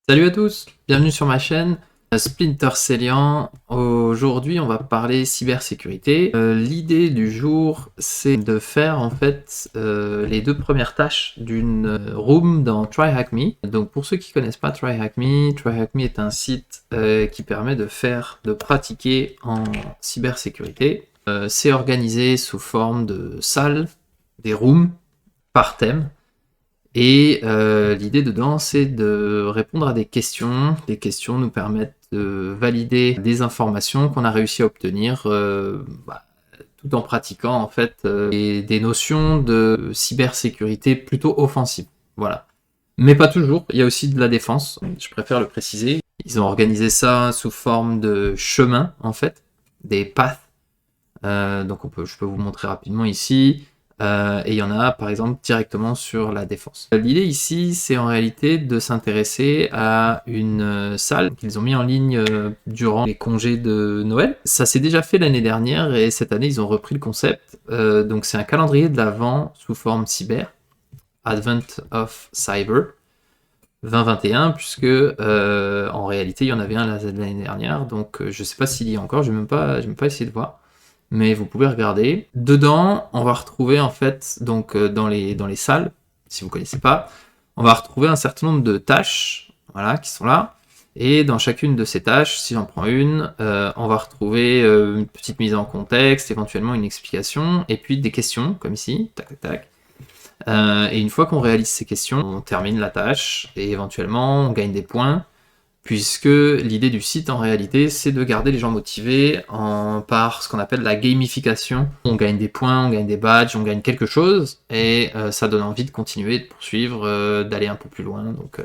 Salut à tous, bienvenue sur ma chaîne Splinter Celian. Aujourd'hui, on va parler cybersécurité. L'idée du jour, c'est de faire en fait les deux premières tâches d'une room dans TryHackMe. Donc pour ceux qui connaissent pas TryHackMe est un site qui permet de pratiquer en cybersécurité. C'est organisé sous forme de salles, des rooms par thème. Et l'idée dedans, c'est de répondre à des questions. Les questions nous permettent de valider des informations qu'on a réussi à obtenir tout en pratiquant en fait des notions de cybersécurité plutôt offensives. Voilà. Mais pas toujours, il y a aussi de la défense, je préfère le préciser. Ils ont organisé ça sous forme de chemins, en fait, des paths. Donc je peux vous montrer rapidement ici. Et il y en a par exemple directement sur la défense. L'idée ici, c'est en réalité de s'intéresser à une salle qu'ils ont mis en ligne durant les congés de Noël. Ça s'est déjà fait l'année dernière et cette année ils ont repris le concept. Donc c'est un calendrier de l'Avent sous forme cyber, Advent of Cyber 2021, puisque en réalité il y en avait un l'année dernière. Donc je sais pas s'il y a encore, je n'ai même pas essayé de voir. Mais vous pouvez regarder. Dedans, on va retrouver en fait, donc dans les salles, si vous connaissez pas, on va retrouver un certain nombre de tâches, voilà, qui sont là. Et dans chacune de ces tâches, si j'en prends une, on va retrouver une petite mise en contexte, éventuellement une explication, et puis des questions, comme ici, tac tac tac. Et une fois qu'on réalise ces questions, on termine la tâche, et éventuellement on gagne des points, puisque l'idée du site en réalité c'est de garder les gens motivés par ce qu'on appelle la gamification. On gagne des points, on gagne des badges, on gagne quelque chose, et ça donne envie de continuer, de poursuivre, d'aller un peu plus loin. Donc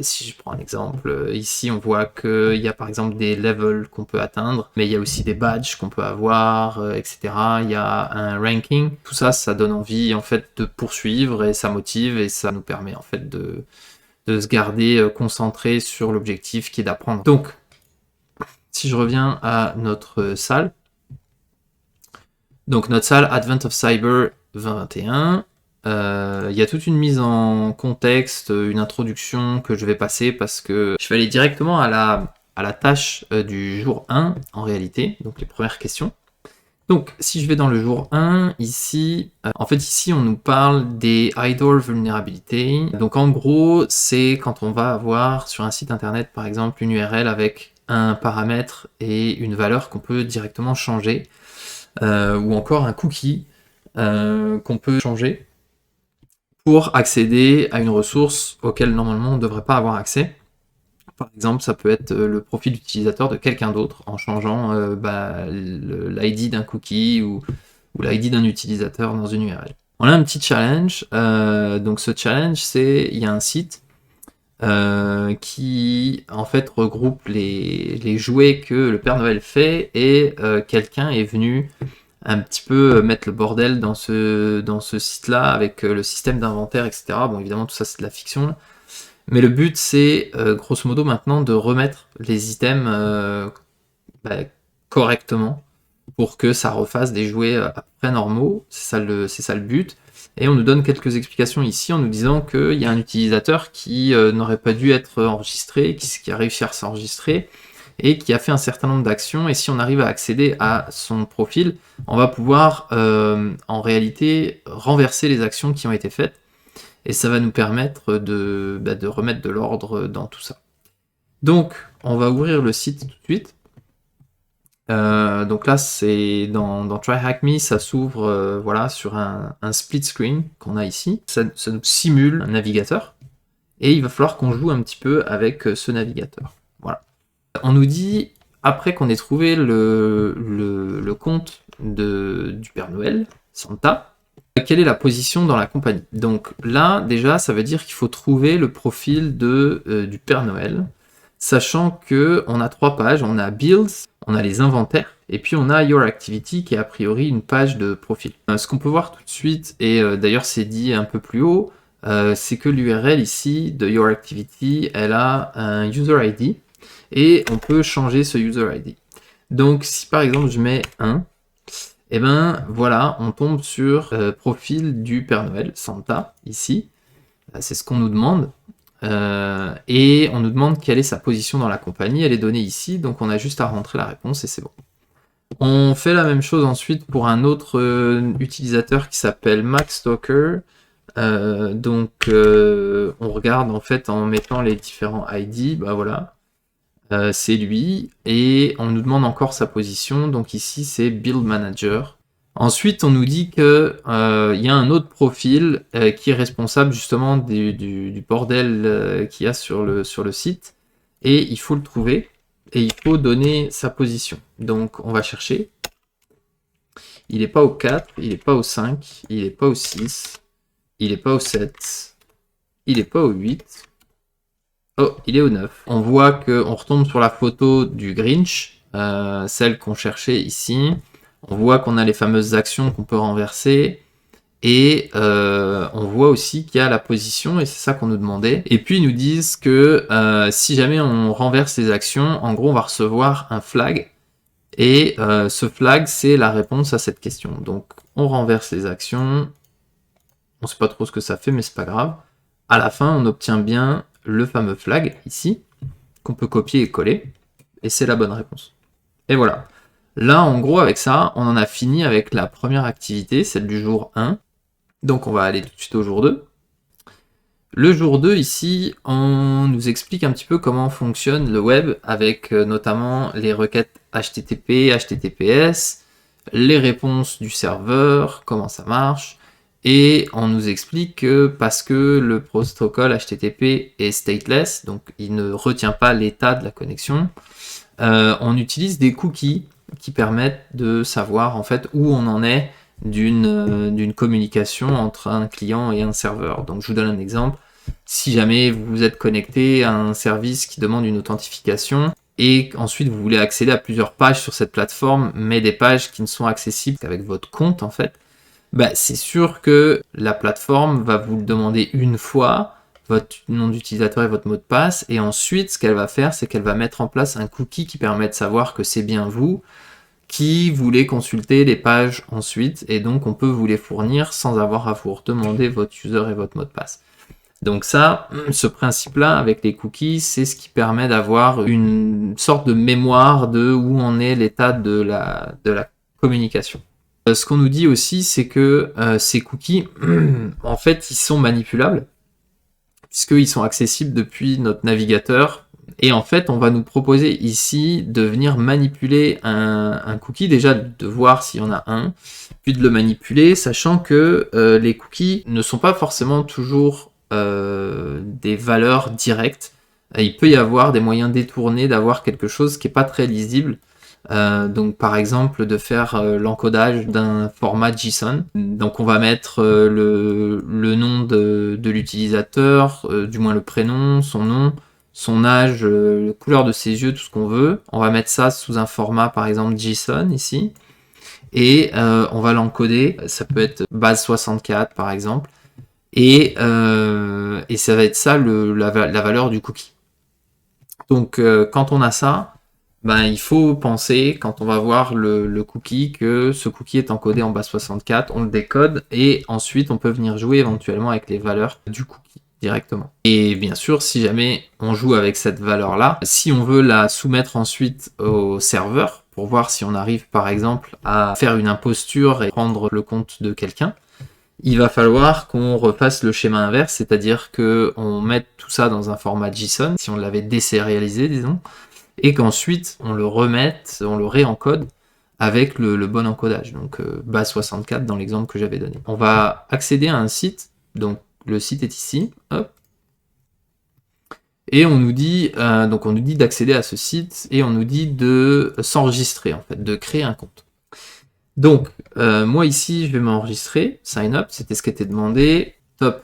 si je prends un exemple, ici on voit qu'il y a par exemple des levels qu'on peut atteindre, mais il y a aussi des badges qu'on peut avoir, etc. Il y a un ranking. Tout ça, ça donne envie en fait de poursuivre, et ça motive, et ça nous permet en fait de se garder concentré sur l'objectif qui est d'apprendre. Donc, si je reviens à notre salle, donc notre salle Advent of Cyber 2021, il y a toute une mise en contexte, une introduction que je vais passer parce que je vais aller directement à la tâche du jour 1 en réalité, donc les premières questions. Donc, si je vais dans le jour 1, ici, en fait, ici, on nous parle des idle vulnerability. Donc, en gros, c'est quand on va avoir sur un site internet, par exemple, une URL avec un paramètre et une valeur qu'on peut directement changer, ou encore un cookie qu'on peut changer pour accéder à une ressource auquel normalement on ne devrait pas avoir accès. Par exemple, ça peut être le profil d'utilisateur de quelqu'un d'autre en changeant l'ID d'un cookie ou l'ID d'un utilisateur dans une URL. On a un petit challenge. Donc ce challenge, c'est il y a un site qui en fait regroupe les jouets que le Père Noël fait, et quelqu'un est venu un petit peu mettre le bordel dans ce site-là avec le système d'inventaire, etc. Bon, évidemment, tout ça c'est de la fiction. Mais le but, c'est grosso modo maintenant de remettre les items correctement pour que ça refasse des jouets à peu près normaux. C'est ça le but. Et on nous donne quelques explications ici en nous disant qu'il y a un utilisateur qui n'aurait pas dû être enregistré, qui a réussi à s'enregistrer et qui a fait un certain nombre d'actions. Et si on arrive à accéder à son profil, on va pouvoir en réalité renverser les actions qui ont été faites. Et ça va nous permettre de remettre de l'ordre dans tout ça. Donc, on va ouvrir le site tout de suite. Donc là, c'est dans TryHackMe, ça s'ouvre voilà, sur un split screen qu'on a ici. Ça nous simule un navigateur. Et il va falloir qu'on joue un petit peu avec ce navigateur. Voilà. On nous dit, après qu'on ait trouvé le compte du Père Noël, Santa, quelle est la position dans la compagnie. Donc là, déjà, ça veut dire qu'il faut trouver le profil du Père Noël, sachant qu'on a 3 pages, on a Builds, on a les inventaires, et puis on a Your Activity, qui est a priori une page de profil. Ce qu'on peut voir tout de suite, et d'ailleurs c'est dit un peu plus haut, c'est que l'URL ici de Your Activity, elle a un User ID, et on peut changer ce User ID. Donc si par exemple je mets 1, et ben voilà, on tombe sur profil du Père Noël, Santa, ici. C'est ce qu'on nous demande. et on nous demande quelle est sa position dans la compagnie. Elle est donnée ici, donc on a juste à rentrer la réponse et c'est bon. On fait la même chose ensuite pour un autre utilisateur qui s'appelle Max Stalker. On regarde en fait en mettant les différents ID, bah voilà, c'est lui, et on nous demande encore sa position, donc ici c'est Build Manager. Ensuite on nous dit que y a un autre profil qui est responsable justement du bordel qu'il y a sur le site, et il faut le trouver, et il faut donner sa position. Donc on va chercher, il n'est pas au 4, il n'est pas au 5, il n'est pas au 6, il n'est pas au 7, il n'est pas au 8. Oh, il est au 9. On voit qu'on retombe sur la photo du Grinch, celle qu'on cherchait ici. On voit qu'on a les fameuses actions qu'on peut renverser. Et on voit aussi qu'il y a la position, et c'est ça qu'on nous demandait. Et puis ils nous disent que si jamais on renverse les actions, en gros on va recevoir un flag. Et ce flag, c'est la réponse à cette question. Donc on renverse les actions. On sait pas trop ce que ça fait, mais c'est pas grave. À la fin, on obtient bien le fameux flag, ici, qu'on peut copier et coller. Et c'est la bonne réponse. Et voilà. Là, en gros, avec ça, on en a fini avec la première activité, celle du jour 1. Donc on va aller tout de suite au jour 2. Le jour 2, ici, on nous explique un petit peu comment fonctionne le web, avec notamment les requêtes HTTP, HTTPS, les réponses du serveur, comment ça marche. Et on nous explique que parce que le protocole HTTP est stateless, donc il ne retient pas l'état de la connexion, on utilise des cookies qui permettent de savoir en fait où on en est d'une communication entre un client et un serveur. Donc je vous donne un exemple. Si jamais vous êtes connecté à un service qui demande une authentification et ensuite vous voulez accéder à plusieurs pages sur cette plateforme, mais des pages qui ne sont accessibles qu'avec votre compte en fait, bah, c'est sûr que la plateforme va vous le demander une fois, votre nom d'utilisateur et votre mot de passe, et ensuite ce qu'elle va faire, c'est qu'elle va mettre en place un cookie qui permet de savoir que c'est bien vous qui voulez consulter les pages ensuite, et donc on peut vous les fournir sans avoir à vous redemander votre user et votre mot de passe. Donc ça, ce principe-là avec les cookies, c'est ce qui permet d'avoir une sorte de mémoire de où en est l'état de la communication. Ce qu'on nous dit aussi, c'est que ces cookies, en fait, ils sont manipulables, puisqu'ils sont accessibles depuis notre navigateur. Et en fait, on va nous proposer ici de venir manipuler un cookie, déjà de voir s'il y en a un, puis de le manipuler, sachant que les cookies ne sont pas forcément toujours des valeurs directes. Il peut y avoir des moyens détournés d'avoir quelque chose qui n'est pas très lisible. Donc par exemple de faire l'encodage d'un format JSON. Donc on va mettre le nom de l'utilisateur, du moins le prénom, son nom, son âge, la couleur de ses yeux, tout ce qu'on veut. On va mettre ça sous un format par exemple JSON ici. Et on va l'encoder, ça peut être base 64 par exemple. Et ça va être ça la valeur du cookie. Donc quand on a ça, ben, il faut penser, quand on va voir le cookie, que ce cookie est encodé en base 64, on le décode, et ensuite on peut venir jouer éventuellement avec les valeurs du cookie directement. Et bien sûr, si jamais on joue avec cette valeur-là, si on veut la soumettre ensuite au serveur, pour voir si on arrive par exemple à faire une imposture et prendre le compte de quelqu'un, il va falloir qu'on refasse le schéma inverse, c'est-à-dire qu'on mette tout ça dans un format JSON, si on l'avait désérialisé, disons, et qu'ensuite on le remette, on le réencode avec le bon encodage, donc base 64 dans l'exemple que j'avais donné. On va accéder à un site, donc le site est ici, hop, et on nous dit d'accéder à ce site, et on nous dit de s'enregistrer en fait, de créer un compte. Donc moi ici je vais m'enregistrer, sign up, c'était ce qui était demandé, top.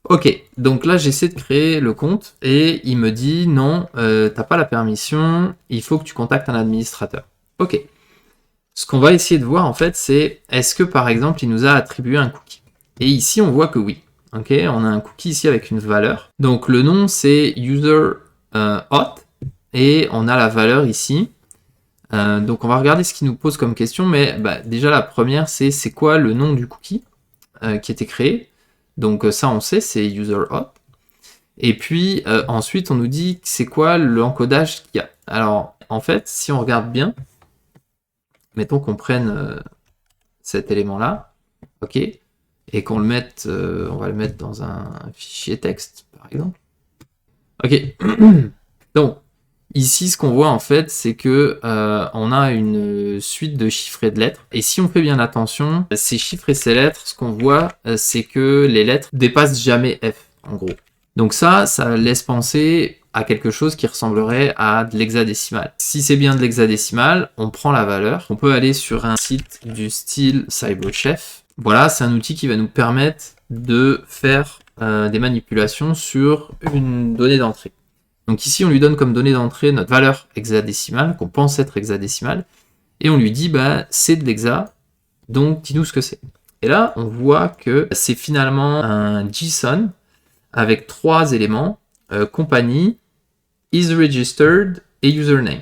Ok, donc là j'essaie de créer le compte et il me dit non, t'as pas la permission, il faut que tu contactes un administrateur. Ok, ce qu'on va essayer de voir en fait c'est est-ce que par exemple il nous a attribué un cookie. Et ici on voit que oui, ok, on a un cookie ici avec une valeur. Donc le nom c'est user auth et on a la valeur ici. Donc on va regarder ce qu'il nous pose comme question, mais déjà la première c'est quoi le nom du cookie qui était créé. Donc ça on sait, c'est user auth. Et puis ensuite, on nous dit c'est quoi l'encodage qu'il y a. Alors, en fait, si on regarde bien, mettons qu'on prenne cet élément-là, ok, et qu'on le mette, on va le mettre dans un fichier texte, par exemple. Ok, donc ici, ce qu'on voit en fait, c'est que on a une suite de chiffres et de lettres. Et si on fait bien attention, ces chiffres et ces lettres, ce qu'on voit, c'est que les lettres dépassent jamais F, en gros. Donc ça laisse penser à quelque chose qui ressemblerait à de l'hexadécimal. Si c'est bien de l'hexadécimal, on prend la valeur. On peut aller sur un site du style CyberChef. Voilà, c'est un outil qui va nous permettre de faire des manipulations sur une donnée d'entrée. Donc ici, on lui donne comme donnée d'entrée notre valeur hexadécimale, qu'on pense être hexadécimale, et on lui dit, bah, c'est de l'hexa, donc dis-nous ce que c'est. Et là, on voit que c'est finalement un JSON avec 3 éléments, compagnie, is registered et username.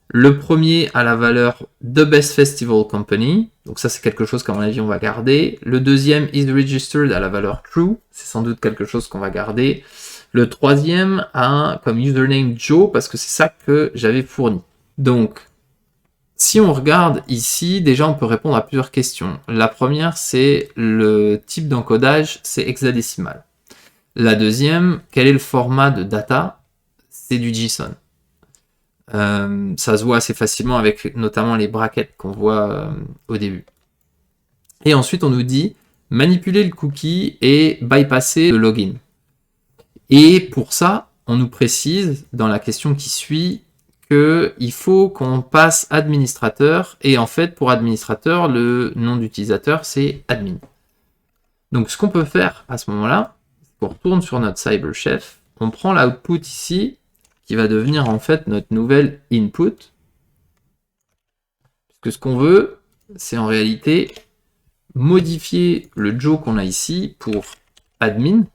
Le premier a la valeur The Best Festival Company, donc ça c'est quelque chose qu'à mon avis on va garder. Le deuxième is registered a la valeur true, c'est sans doute quelque chose qu'on va garder. Le troisième a comme username Joe, parce que c'est ça que j'avais fourni. Donc, si on regarde ici, déjà on peut répondre à plusieurs questions. La première, c'est le type d'encodage, c'est hexadécimal. La deuxième, quel est le format de data? C'est du JSON. Ça se voit assez facilement avec notamment les brackets qu'on voit au début. Et ensuite, on nous dit manipuler le cookie et bypasser le login. Et pour ça, on nous précise dans la question qui suit qu'il faut qu'on passe administrateur. Et en fait, pour administrateur, le nom d'utilisateur, c'est admin. Donc, ce qu'on peut faire à ce moment-là, on retourne sur notre CyberChef, on prend l'output ici, qui va devenir en fait notre nouvelle input. Puisque ce qu'on veut, c'est en réalité modifier le Joe qu'on a ici pour admin.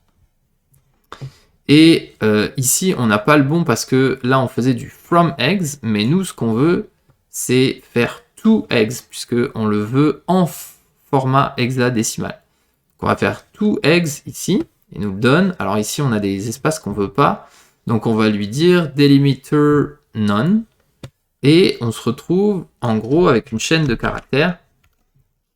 Et ici, on n'a pas le bon parce que là, on faisait du from eggs, mais nous, ce qu'on veut, c'est faire to eggs, puisqu'on le veut en format hexadécimal. Donc, on va faire to eggs ici, il nous le donne. Alors ici, on a des espaces qu'on ne veut pas, donc on va lui dire delimiter none, et on se retrouve en gros avec une chaîne de caractères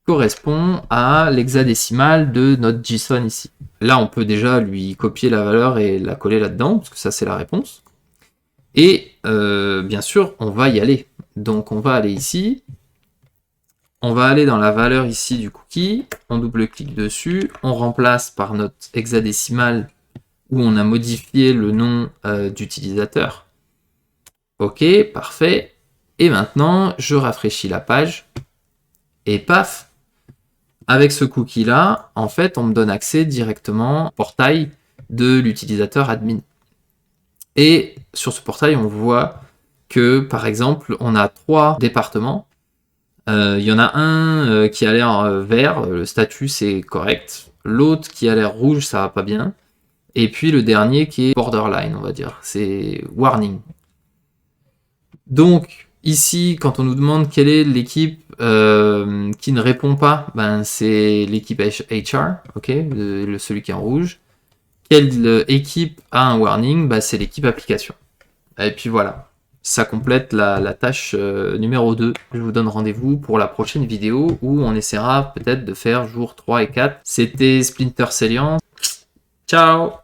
correspond à l'hexadécimal de notre JSON ici. Là, on peut déjà lui copier la valeur et la coller là-dedans, parce que ça, c'est la réponse. Et bien sûr, on va y aller. Donc, on va aller ici. On va aller dans la valeur ici du cookie. On double-clique dessus. On remplace par notre hexadécimal où on a modifié le nom d'utilisateur. OK, parfait. Et maintenant, je rafraîchis la page. Et paf, avec ce cookie-là, en fait, on me donne accès directement au portail de l'utilisateur admin. Et sur ce portail, on voit que, par exemple, on a 3 départements. Il y en a un qui a l'air vert, le statut c'est correct. L'autre qui a l'air rouge, ça va pas bien. Et puis le dernier qui est borderline, on va dire. C'est warning. Donc, ici, quand on nous demande quelle est l'équipe qui ne répond pas, ben, c'est l'équipe HR, ok, celui qui est en rouge. Quelle équipe a un warning? Ben, c'est l'équipe application. Et puis voilà, ça complète la tâche numéro 2. Je vous donne rendez-vous pour la prochaine vidéo où on essaiera peut-être de faire jours 3 et 4. C'était Splinter Celian. Ciao!